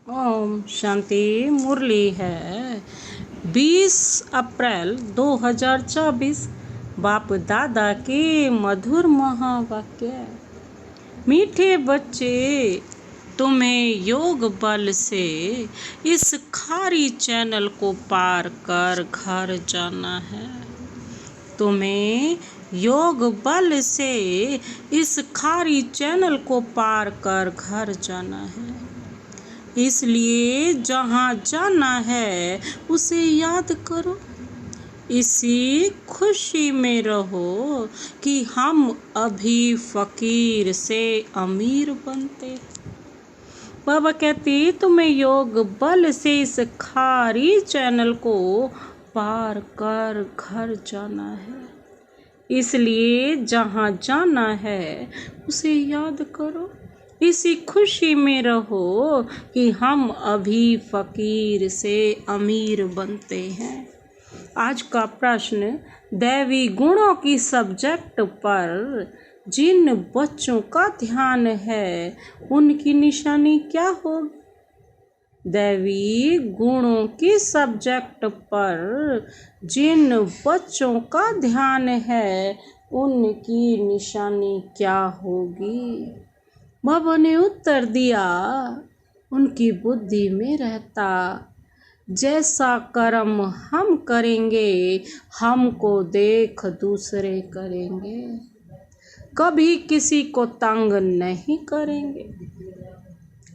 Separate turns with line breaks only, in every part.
ओम शांति। मुरली है 20 अप्रैल 2024। बाप दादा के मधुर महावाक्य। मीठे बच्चे, तुम्हें योग बल से इस खारी चैनल को पार कर घर जाना है। तुम्हें योग बल से इस खारी चैनल को पार कर घर जाना है। इसलिए जहाँ जाना है उसे याद करो। इसी खुशी में रहो कि हम अभी फकीर से अमीर बनते। बाबा कहती तुम्हें योग बल से इस खारी चैनल को पार कर घर जाना है। इसलिए जहाँ जाना है उसे याद करो। इसी खुशी में रहो कि हम अभी फकीर से अमीर बनते हैं। आज का प्रश्न, दैवी गुणों की सब्जेक्ट पर जिन बच्चों का ध्यान है उनकी निशानी क्या होगी? दैवी गुणों की सब्जेक्ट पर जिन बच्चों का ध्यान है उनकी निशानी क्या होगी? बाबा ने उत्तर दिया, उनकी बुद्धि में रहता जैसा कर्म हम करेंगे हमको देख दूसरे करेंगे। कभी किसी को तंग नहीं करेंगे।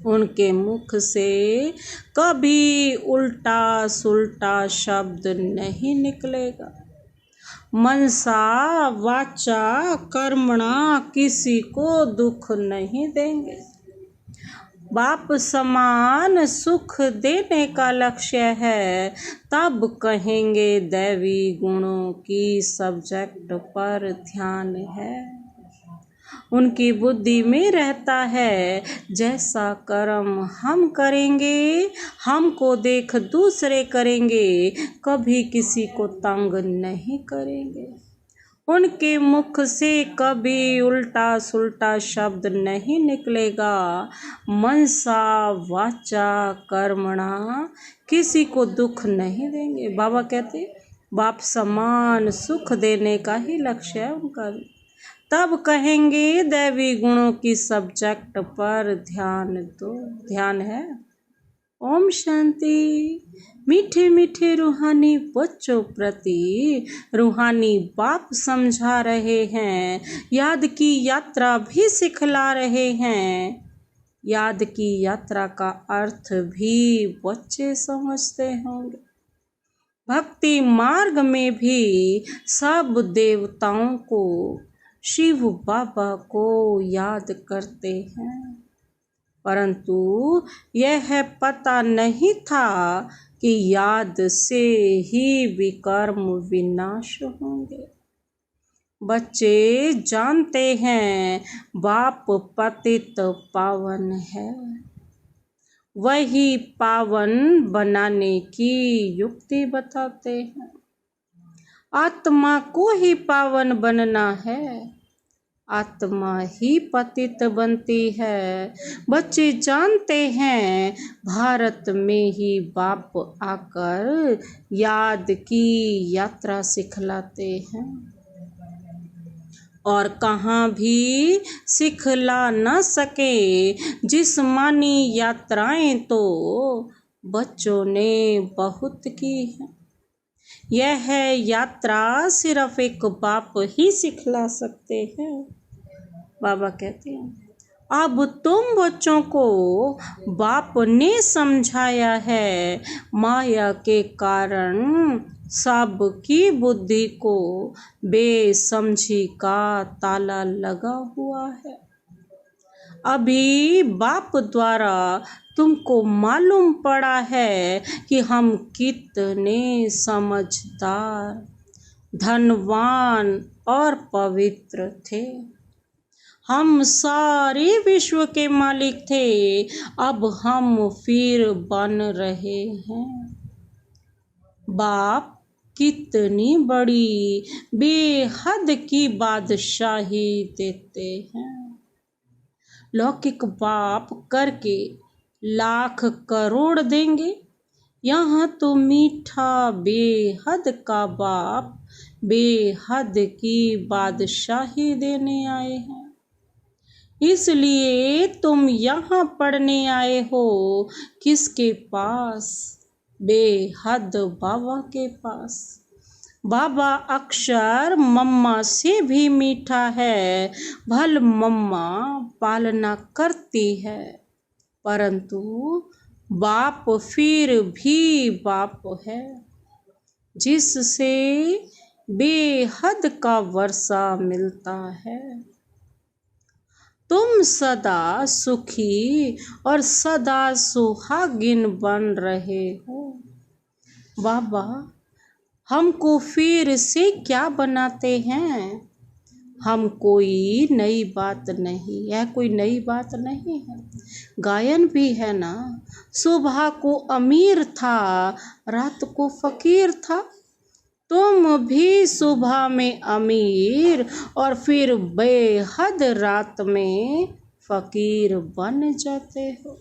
उनके मुख से कभी उल्टा सुल्टा शब्द नहीं निकलेगा। मनसा वाचा कर्मणा किसी को दुख नहीं देंगे। बाप समान सुख देने का लक्ष्य है, तब कहेंगे दैवी गुणों की सब्जेक्ट पर ध्यान है। उनकी बुद्धि में रहता है जैसा कर्म हम करेंगे हमको देख दूसरे करेंगे। कभी किसी को तंग नहीं करेंगे। उनके मुख से कभी उल्टा सुल्टा शब्द नहीं निकलेगा। मनसा वाचा कर्मणा किसी को दुख नहीं देंगे। बाबा कहते बाप समान सुख देने का ही लक्ष्य है उनका। तब कहेंगे दैवी गुणों की सब्जेक्ट पर ध्यान दो। ध्यान है। ओम शांति। मीठे मीठे रूहानी बच्चों प्रति रूहानी बाप समझा रहे हैं। याद की यात्रा भी सिखला रहे हैं। याद की यात्रा का अर्थ भी बच्चे समझते होंगे। भक्ति मार्ग में भी सब देवताओं को, शिव बाबा को याद करते हैं, परंतु यह पता नहीं था कि याद से ही विकर्म विनाश होंगे। बच्चे जानते हैं बाप पतित पावन है, वही पावन बनाने की युक्ति बताते हैं। आत्मा को ही पावन बनना है, आत्मा ही पतित बनती है। बच्चे जानते हैं भारत में ही बाप आकर याद की यात्रा सिखलाते हैं और कहाँ भी सिखला न सके जिस्मानी यात्राएं तो बच्चों ने बहुत की है। यह यात्रा सिर्फ एक बाप ही सिखला सकते हैं। बाबा कहते हैं अब तुम बच्चों को बाप ने समझाया है। माया के कारण सबकी बुद्धि को बेसमझी का ताला लगा हुआ है। अभी बाप द्वारा तुमको मालूम पड़ा है कि हम कितने समझदार, धनवान और पवित्र थे। हम सारे विश्व के मालिक थे, अब हम फिर बन रहे हैं। बाप कितनी बड़ी बेहद की बादशाही देते हैं। लौकिक बाप करके लाख करोड़ देंगे। यहाँ तो मीठा बेहद का बाप बेहद की बादशाही देने आए हैं। इसलिए तुम यहाँ पढ़ने आए हो किसके पास? बेहद बाबा के पास। बाबा अक्षर मम्मा से भी मीठा है। भल मम्मा पालना करती है, परंतु बाप फिर भी बाप है, जिससे बेहद का वर्षा मिलता है। तुम सदा सुखी और सदा सुहागिन बन रहे हो। बाबा हमको फिर से क्या बनाते हैं? हम कोई नई बात नहीं, यह कोई नई बात नहीं है। गायन भी है ना, सुबह को अमीर था, रात को फकीर था। तुम भी सुबह में अमीर और फिर बेहद रात में फकीर बन जाते हो।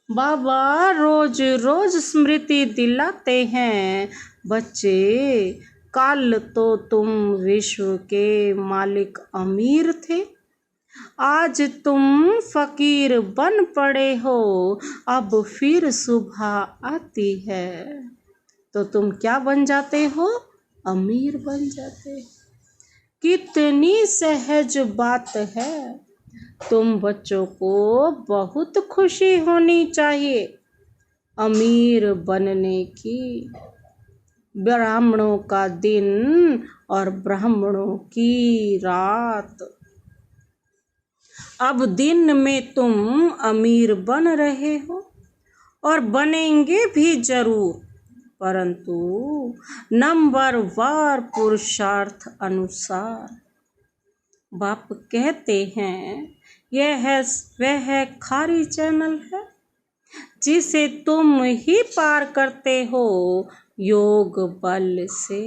बाबा रोज रोज स्मृति दिलाते हैं, बच्चे कल तो तुम विश्व के मालिक अमीर थे, आज तुम फकीर बन पड़े हो। अब फिर सुबह आती है तो तुम क्या बन जाते हो? अमीर बन जाते हो। कितनी सहज बात है। तुम बच्चों को बहुत खुशी होनी चाहिए अमीर बनने की। ब्राह्मणों का दिन और ब्राह्मणों की रात। अब दिन में तुम अमीर बन रहे हो और बनेंगे भी जरूर, परंतु नंबरवार पुरुषार्थ अनुसार। बाप कहते हैं वह खारी चैनल है जिसे तुम ही पार करते हो योग बल से।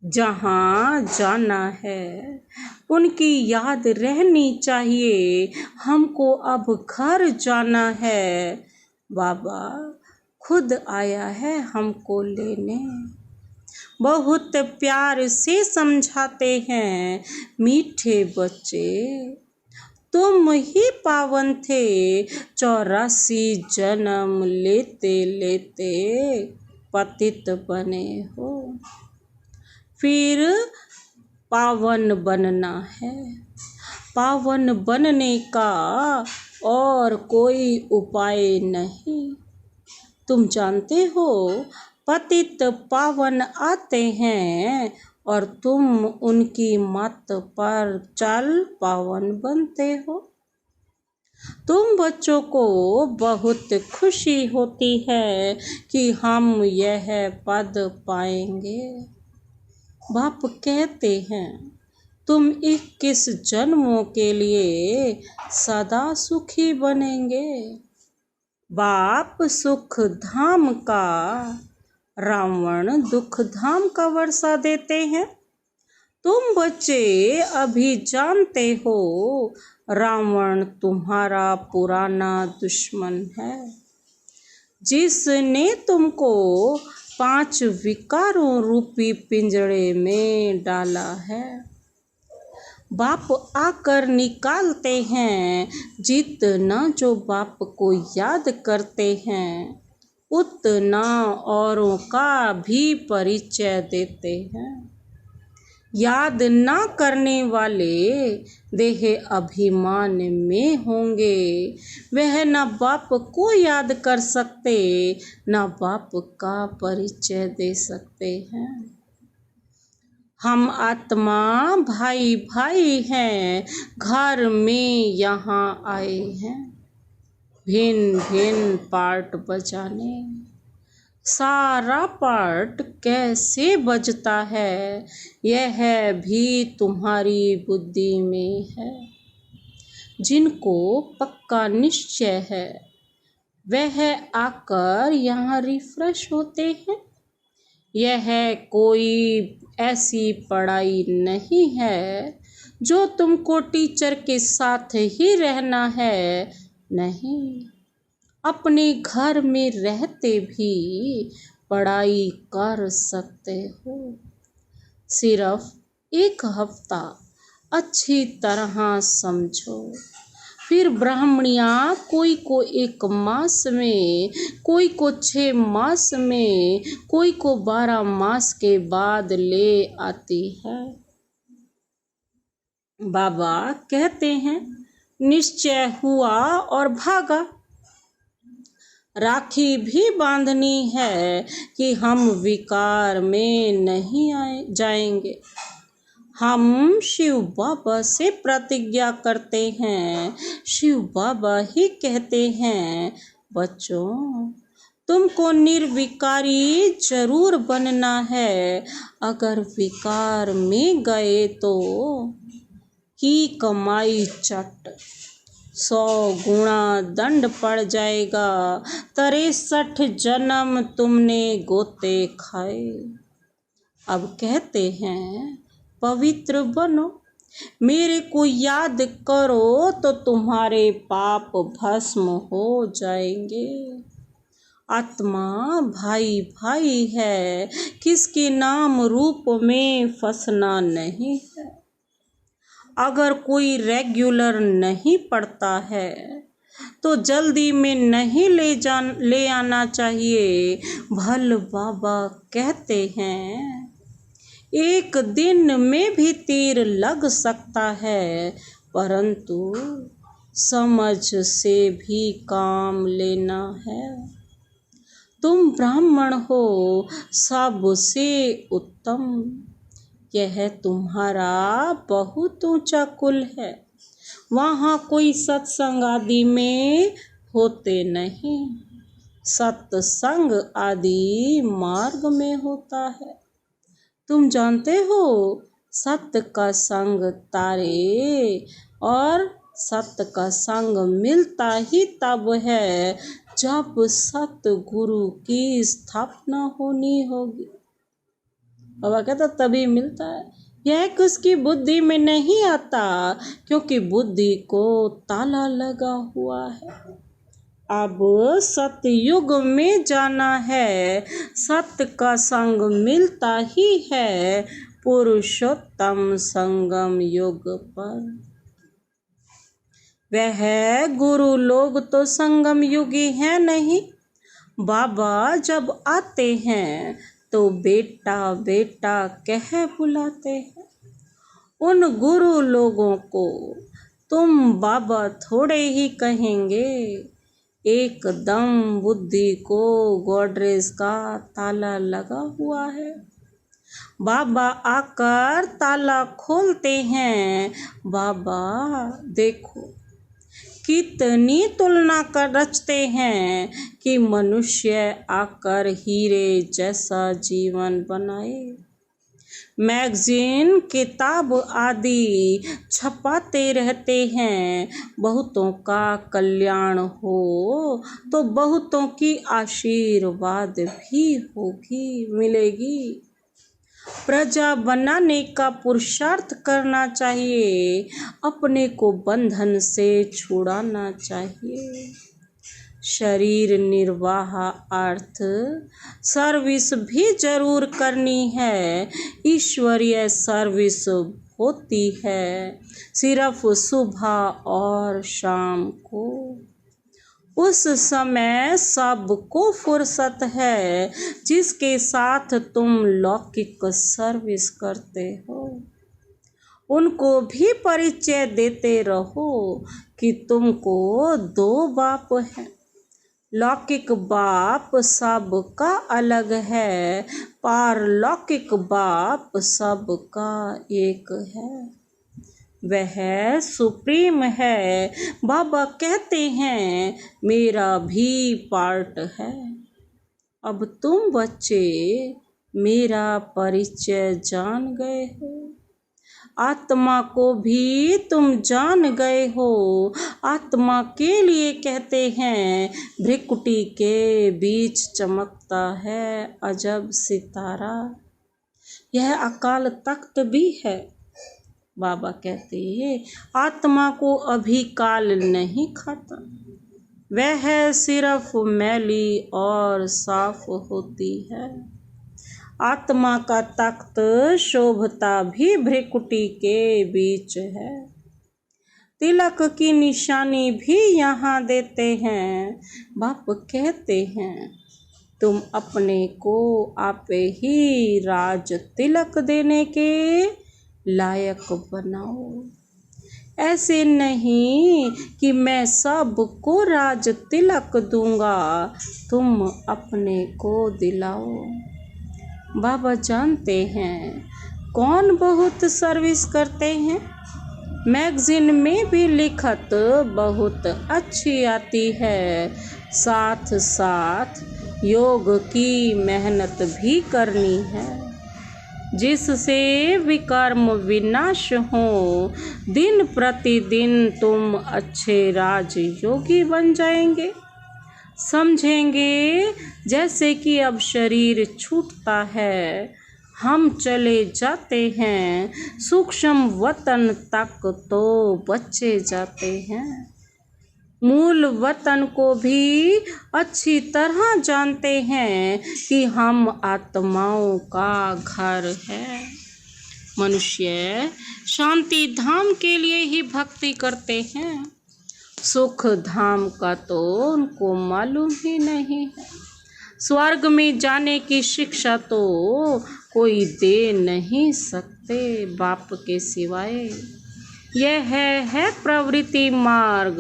जहाँ जाना है उनकी याद रहनी चाहिए। हमको अब घर जाना है। बाबा खुद आया है हमको लेने। बहुत प्यार से समझाते हैं, मीठे बच्चे तुम ही पावन थे। 84 जन्म लेते लेते पतित बने हो, फिर पावन बनना है। पावन बनने का और कोई उपाय नहीं। तुम जानते हो पतित पावन आते हैं और तुम उनकी मत पर चल पावन बनते हो। तुम बच्चों को बहुत खुशी होती है कि हम यह पद पाएंगे। बाप कहते हैं तुम 21 जन्मों के लिए सदा सुखी बनेंगे। बाप सुख धाम का, रावण दुख धाम का वर्षा देते हैं। तुम बच्चे अभी जानते हो रावण तुम्हारा पुराना दुश्मन है, जिसने तुमको 5 विकारों रूपी पिंजड़े में डाला है। बाप आकर निकालते हैं। जितना जो बाप को याद करते हैं उतना औरों का भी परिचय देते हैं। याद ना करने वाले देह अभिमान में होंगे। वह न बाप को याद कर सकते, न बाप का परिचय दे सकते हैं। हम आत्मा भाई भाई हैं, घर में यहाँ आए हैं भिन्न भिन्न पार्ट बजाने। सारा पार्ट कैसे बजता है यह भी तुम्हारी बुद्धि में है। जिनको पक्का निश्चय है वह आकर यहाँ रिफ्रेश होते हैं। यह कोई ऐसी पढ़ाई नहीं है जो तुमको टीचर के साथ ही रहना है, नहीं। अपने घर में रहते भी पढ़ाई कर सकते हो। सिर्फ एक हफ्ता अच्छी तरह समझो, फिर ब्राह्मणियाँ कोई को 1 मास में, कोई को 6 मास में, कोई को 12 मास के बाद ले आती है। बाबा कहते हैं निश्चय हुआ और भागा। राखी भी बांधनी है कि हम विकार में नहीं जाएंगे। हम शिव बाबा से प्रतिज्ञा करते हैं। शिव बाबा ही कहते हैं बच्चों, तुमको निर्विकारी जरूर बनना है। अगर विकार में गए तो की कमाई चट 100 गुणा दंड पड़ जाएगा। 63 जन्म तुमने गोते खाए। अब कहते हैं पवित्र बनो, मेरे को याद करो तो तुम्हारे पाप भस्म हो जाएंगे। आत्मा भाई भाई है, किसके नाम रूप में फंसना नहीं है। अगर कोई रेगुलर नहीं पढ़ता है तो जल्दी में नहीं ले आना चाहिए। भल बाबा कहते हैं 1 दिन में भी तीर लग सकता है, परंतु समझ से भी काम लेना है। तुम ब्राह्मण हो, सबसे उत्तम। यह तुम्हारा बहुत ऊंचा कुल है। वहाँ कोई सत्संग आदि में होते नहीं। सत्संग आदि मार्ग में होता है। तुम जानते हो सत्य का संग तारे, और सत्य का संग मिलता ही तब है जब सत्य गुरु की स्थापना होनी होगी। बाबा कहता तभी मिलता है। यह किसकी बुद्धि में नहीं आता, क्योंकि बुद्धि को ताला लगा हुआ है। अब सतयुग में जाना है। सत्य का संग मिलता ही है पुरुषोत्तम संगम युग पर। वह गुरु लोग तो संगम युगी हैं नहीं। बाबा जब आते हैं तो बेटा बेटा कह बुलाते हैं। उन गुरु लोगों को तुम बाबा थोड़े ही कहेंगे। एकदम बुद्धि को गोडरेज का ताला लगा हुआ है। बाबा आकर ताला खोलते हैं। बाबा देखो कितनी तुलना कर रचते हैं कि मनुष्य आकर हीरे जैसा जीवन बनाए। मैगजीन किताब आदि छपाते रहते हैं। बहुतों का कल्याण हो तो बहुतों की आशीर्वाद भी मिलेगी। प्रजा बनाने का पुरुषार्थ करना चाहिए। अपने को बंधन से छुड़ाना चाहिए। शरीर निर्वाह अर्थ सर्विस भी जरूर करनी है। ईश्वरीय सर्विस होती है सिर्फ सुबह और शाम को। उस समय सबको फुर्सत है जिसके साथ तुम लौकिक सर्विस करते हो। उनको भी परिचय देते रहो कि तुमको 2 बाप हैं। लौकिक बाप सबका अलग है, पारलौकिक बाप सबका एक है। वह सुप्रीम है। बाबा कहते हैं मेरा भी पार्ट है। अब तुम बच्चे मेरा परिचय जान गए हो। आत्मा को भी तुम जान गए हो। आत्मा के लिए कहते हैं भ्रिकुटी के बीच चमकता है अजब सितारा। यह अकाल तख्त भी है। बाबा कहते हैं आत्मा को अभी काल नहीं खाता। वह सिर्फ मैली और साफ होती है। आत्मा का तख्त शोभता भी भ्रिकुटी के बीच है। तिलक की निशानी भी यहाँ देते हैं। बाप कहते हैं तुम अपने को आपे ही राज तिलक देने के लायक बनाओ। ऐसे नहीं कि मैं सबको राज तिलक दूंगा, तुम अपने को दिलाओ। बाबा जानते हैं कौन बहुत सर्विस करते हैं। मैगजीन में भी लिखत बहुत अच्छी आती है, साथ साथ योग की मेहनत भी करनी है, जिससे विकर्म विनाश हो। दिन प्रतिदिन तुम अच्छे राजयोगी बन जाएंगे। समझेंगे जैसे कि अब शरीर छूटता है, हम चले जाते हैं, सूक्ष्म वतन तक तो बच्चे जाते हैं। मूल वतन को भी अच्छी तरह जानते हैं कि हम आत्माओं का घर है। मनुष्य शांति धाम के लिए ही भक्ति करते हैं, सुख धाम का तो उनको मालूम ही नहीं है। स्वर्ग में जाने की शिक्षा तो कोई दे नहीं सकते बाप के सिवाय। यह है प्रवृत्ति मार्ग,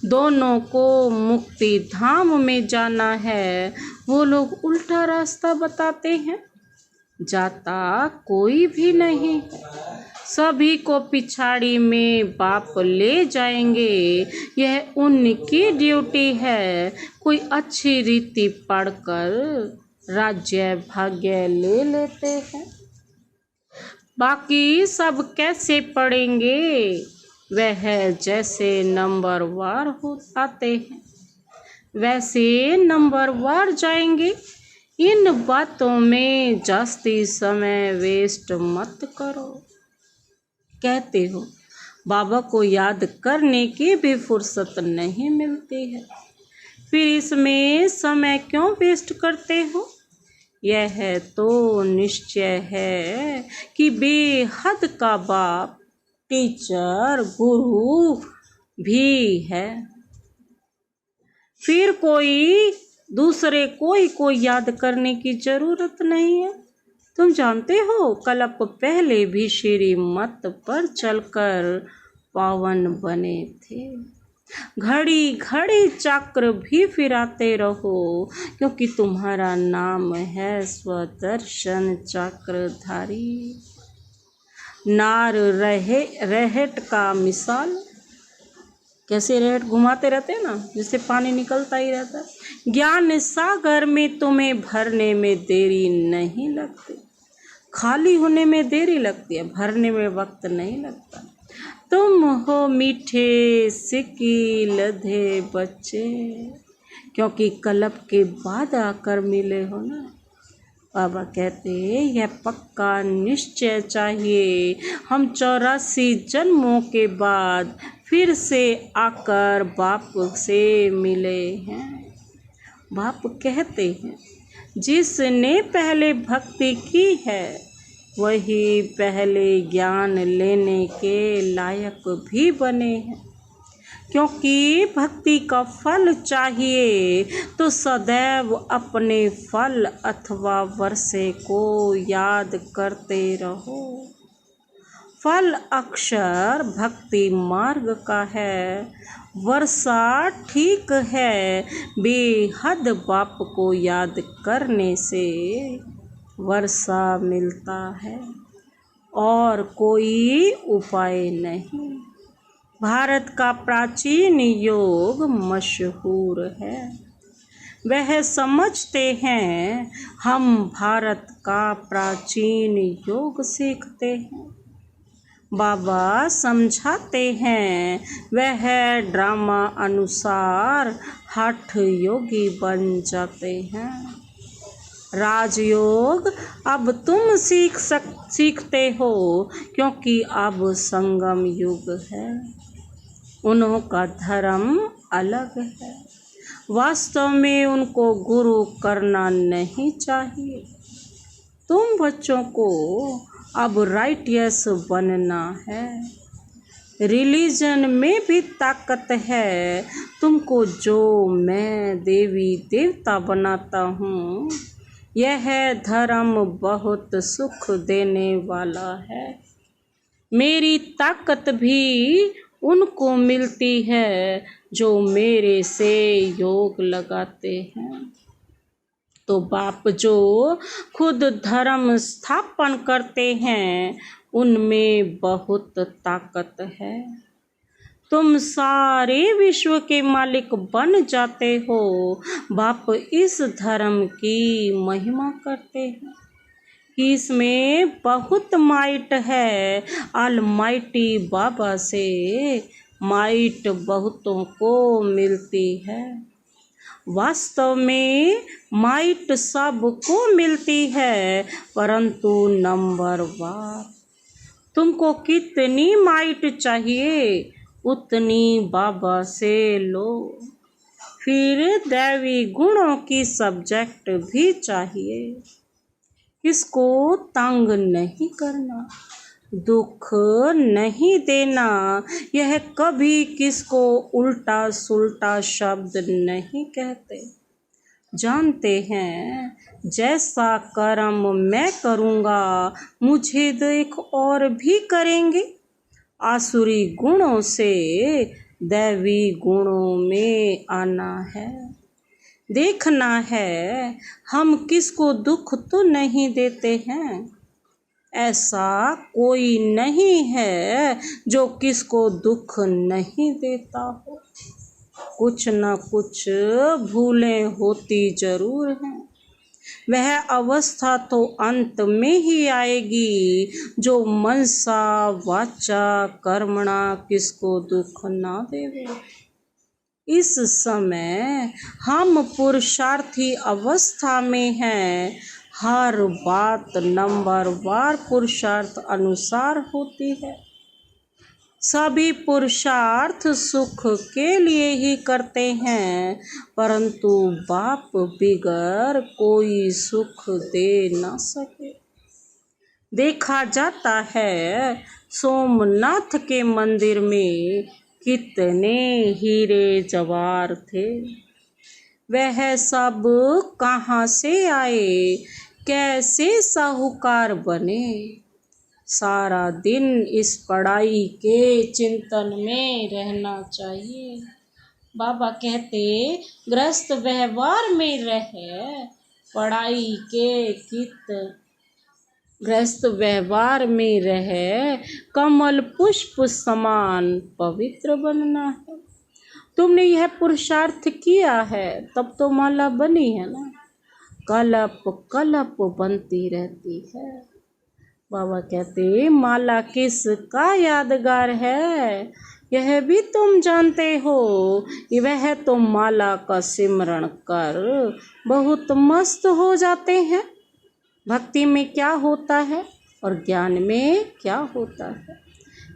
दोनों को मुक्ति धाम में जाना है। वो लोग उल्टा रास्ता बताते हैं, जाता कोई भी नहीं, सभी को पिछाड़ी में बाप ले जाएंगे। यह उनकी ड्यूटी है। कोई अच्छी रीति पढ़कर राज्य भाग्य ले लेते हैं, बाकी सब कैसे पढ़ेंगे। वह जैसे नंबरवार हो आते हैं वैसे नंबरवार जाएंगे। इन बातों में जास्ती समय वेस्ट मत करो। कहते हो बाबा को याद करने की भी फुर्सत नहीं मिलती है, फिर इसमें समय क्यों वेस्ट करते हो। यह तो निश्चय है कि बेहद का बाप टीचर गुरु भी है, फिर कोई दूसरे कोई को याद करने की जरूरत नहीं है। तुम जानते हो कल्प पहले भी श्रीमत पर चलकर पावन बने थे। घड़ी घड़ी चक्र भी फिराते रहो, क्योंकि तुम्हारा नाम है स्वदर्शन चक्रधारी। नार रहेट का मिसाल, कैसे रेहट घुमाते रहते हैं ना, जिससे पानी निकलता ही रहता है। ज्ञान सागर में तुम्हें भरने में देरी नहीं लगती, खाली होने में देरी लगती है, भरने में वक्त नहीं लगता। तुम हो मीठे सिक्की लधे बच्चे, क्योंकि कल्प के बाद आकर मिले हो ना। बाबा कहते यह पक्का निश्चय चाहिए, हम 84 जन्मों के बाद फिर से आकर बाप से मिले हैं। बाप कहते हैं जिसने पहले भक्ति की है वही पहले ज्ञान लेने के लायक भी बने हैं, क्योंकि भक्ति का फल चाहिए तो सदैव अपने फल अथवा वर्षे को याद करते रहो। फल अक्षर भक्ति मार्ग का है, वर्षा ठीक है, बेहद बाप को याद करने से वर्षा मिलता है और कोई उपाय नहीं। भारत का प्राचीन योग मशहूर है, वह समझते हैं हम भारत का प्राचीन योग सीखते हैं। बाबा समझाते हैं वह ड्रामा अनुसार हठ योगी बन जाते हैं। राजयोग अब तुम सीखते हो, क्योंकि अब संगम युग है, उन्हों का धर्म अलग है। वास्तव में उनको गुरु करना नहीं चाहिए। तुम बच्चों को अब राइटियस बनना है। रिलीजन में भी ताकत है। तुमको जो मैं देवी देवता बनाता हूँ, यह धर्म बहुत सुख देने वाला है। मेरी ताकत भी उनको मिलती है जो मेरे से योग लगाते हैं। तो बाप जो खुद धर्म स्थापन करते हैं, उनमें बहुत ताकत है। तुम सारे विश्व के मालिक बन जाते हो। बाप इस धर्म की महिमा करते हैं कि इसमें बहुत माइट है। ऑलमाइटी बाबा से माइट बहुतों को मिलती है। वास्तव में माइट सबको मिलती है, परंतु नंबरवार। तुमको कितनी माइट चाहिए, उतनी बाबा से लो। फिर दैवी गुणों की सब्जेक्ट भी चाहिए। किसको तंग नहीं करना, दुख नहीं देना। यह कभी किसको उल्टा सुल्टा शब्द नहीं कहते। जानते हैं जैसा कर्म मैं करूँगा, मुझे देख और भी करेंगे। आसुरी गुणों से दैवी गुणों में आना है। देखना है हम किसको दुख तो नहीं देते हैं। ऐसा कोई नहीं है जो किसको दुख नहीं देता हो। कुछ न कुछ भूलें होती जरूर हैं। वह अवस्था तो अंत में ही आएगी जो मनसा वाचा कर्मणा किसको दुख ना देवे। इस समय हम पुरुषार्थी अवस्था में हैं। हर बात नंबरवार पुरुषार्थ अनुसार होती है। सभी पुरुषार्थ सुख के लिए ही करते हैं, परंतु बाप बिगर कोई सुख दे न सके। देखा जाता है सोमनाथ के मंदिर में कितने हीरे जवाहर थे। वह सब कहाँ से आए, कैसे साहूकार बने। सारा दिन इस पढ़ाई के चिंतन में रहना चाहिए। बाबा कहते गृहस्थ व्यवहार में रहे, पढ़ाई के कित गृहस्थ व्यवहार में रहे, कमल पुष्प समान पवित्र बनना है। तुमने यह पुरुषार्थ किया है, तब तो माला बनी है ना। कलप कलप बनती रहती है। बाबा कहते माला किसका यादगार है, यह भी तुम जानते हो। वह तो माला का सिमरण कर बहुत मस्त हो जाते हैं। भक्ति में क्या होता है और ज्ञान में क्या होता है,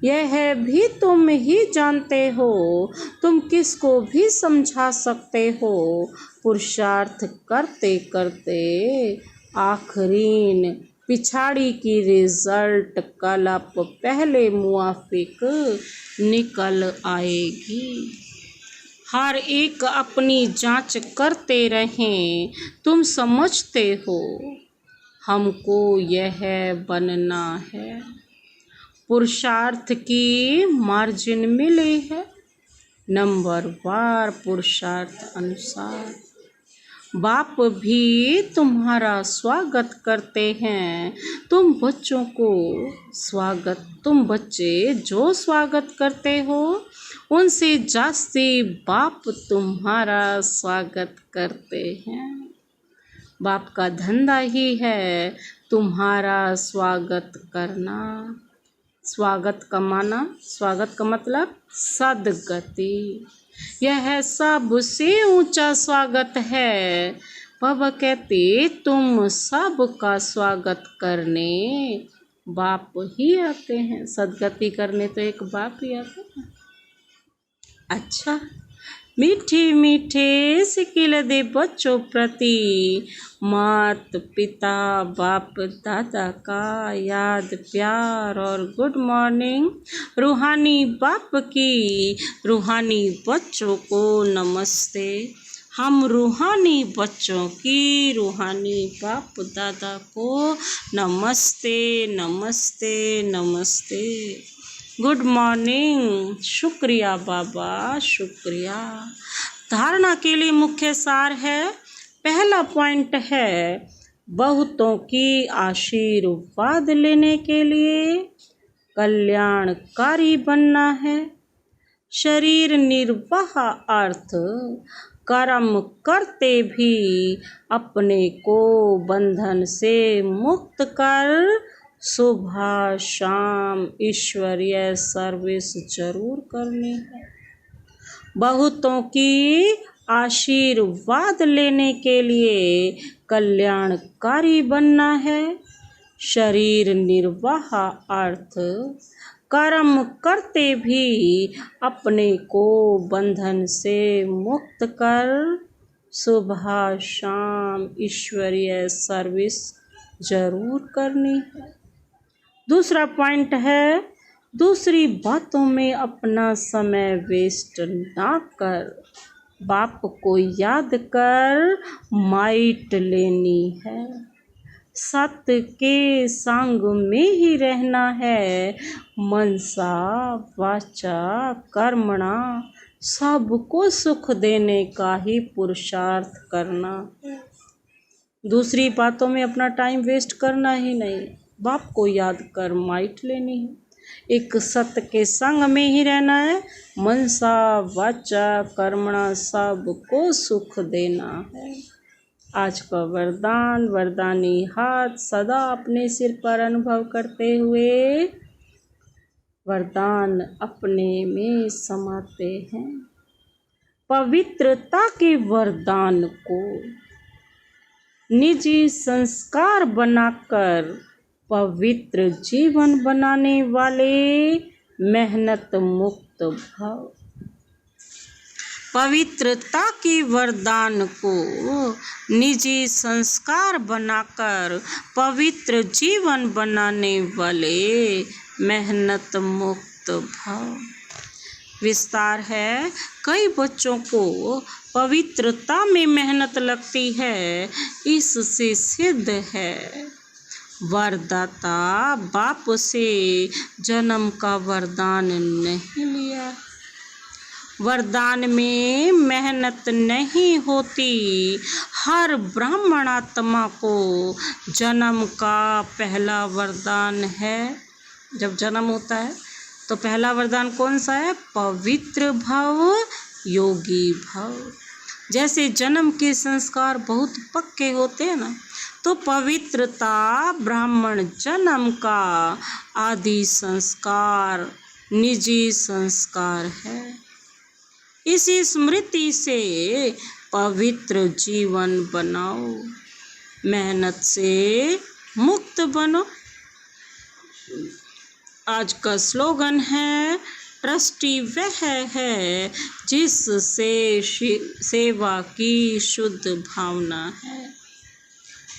यह भी तुम ही जानते हो। तुम किसको भी समझा सकते हो। पुरुषार्थ करते करते आखिरीन पिछाड़ी की रिजल्ट कलप पहले मुआफिक निकल आएगी। हर एक अपनी जांच करते रहें। तुम समझते हो हमको यह बनना है। पुरुषार्थ की मार्जिन मिली है, नंबरवार पुरुषार्थ अनुसार। बाप भी तुम्हारा स्वागत करते हैं। तुम बच्चे जो स्वागत करते हो, उनसे जास्ती बाप तुम्हारा स्वागत करते हैं। बाप का धंधा ही है तुम्हारा स्वागत करना। स्वागत का मतलब सदगति। यह सबसे ऊंचा स्वागत है। बाबा कहते तुम सबका स्वागत करने बाप ही आते हैं। सदगति करने तो एक बाप ही आते हैं। अच्छा, मीठे मीठे सिकिल दे बच्चों प्रति मात पिता बाप दादा का याद प्यार और गुड मॉर्निंग। रूहानी बाप की रूहानी बच्चों को नमस्ते। हम रूहानी बच्चों की रूहानी बाप दादा को नमस्ते नमस्ते नमस्ते। Good morning. शुक्रिया बाबा, शुक्रिया। धारणा के लिए मुख्य सार है, पहला पॉइंट है बहुतों की आशीर्वाद लेने के लिए कल्याणकारी बनना है। शरीर निर्वाह अर्थ कर्म करते भी अपने को बंधन से मुक्त कर सुबह शाम ईश्वरीय सर्विस जरूर करनी है। बहुतों की आशीर्वाद लेने के लिए कल्याणकारी बनना है। शरीर निर्वाह अर्थ कर्म करते भी अपने को बंधन से मुक्त कर सुबह शाम ईश्वरीय सर्विस जरूर करनी है। दूसरा पॉइंट है दूसरी बातों में अपना समय वेस्ट ना कर, बाप को याद कर माइट लेनी है। सत्य के संग में ही रहना है, मनसा वाचा कर्मणा सबको सुख देने का ही पुरुषार्थ करना है। दूसरी बातों में अपना टाइम वेस्ट करना ही नहीं, बाप को याद कर माइट लेनी है। एक सत्य के संग में ही रहना है, मनसा वाचा कर्मणा सबको सुख देना है। आज का वरदान, वरदानी हाथ सदा अपने सिर पर अनुभव करते हुए वरदान अपने में समाते हैं। पवित्रता के वरदान को निजी संस्कार बनाकर पवित्र जीवन बनाने वाले मेहनत मुक्त भव। पवित्रता के वरदान को निजी संस्कार बनाकर पवित्र जीवन बनाने वाले मेहनत मुक्त भव। विस्तार है, कई बच्चों को पवित्रता में मेहनत लगती है, इससे सिद्ध है वरदाता बाप से जन्म का वरदान नहीं लिया। वरदान में मेहनत नहीं होती। हर ब्राह्मण आत्मा को जन्म का पहला वरदान है। जब जन्म होता है तो पहला वरदान कौन सा है? पवित्र भव, योगी भव। जैसे जन्म के संस्कार बहुत पक्के होते हैं ना, तो पवित्रता ब्राह्मण जन्म का आदि संस्कार, निजी संस्कार है। इसी स्मृति से पवित्र जीवन बनाओ, मेहनत से मुक्त बनो। आज का स्लोगन है, ट्रस्टी वह है जिससे सेवा की शुद्ध भावना है।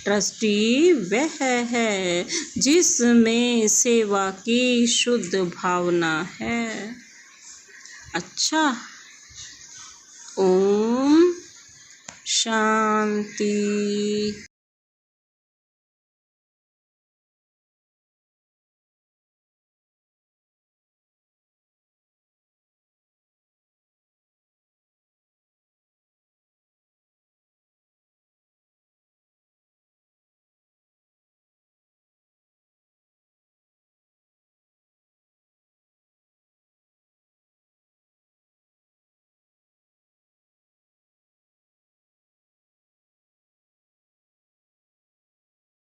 ट्रस्टी वह है जिसमें सेवा की शुद्ध भावना है। अच्छा, ओम शांति।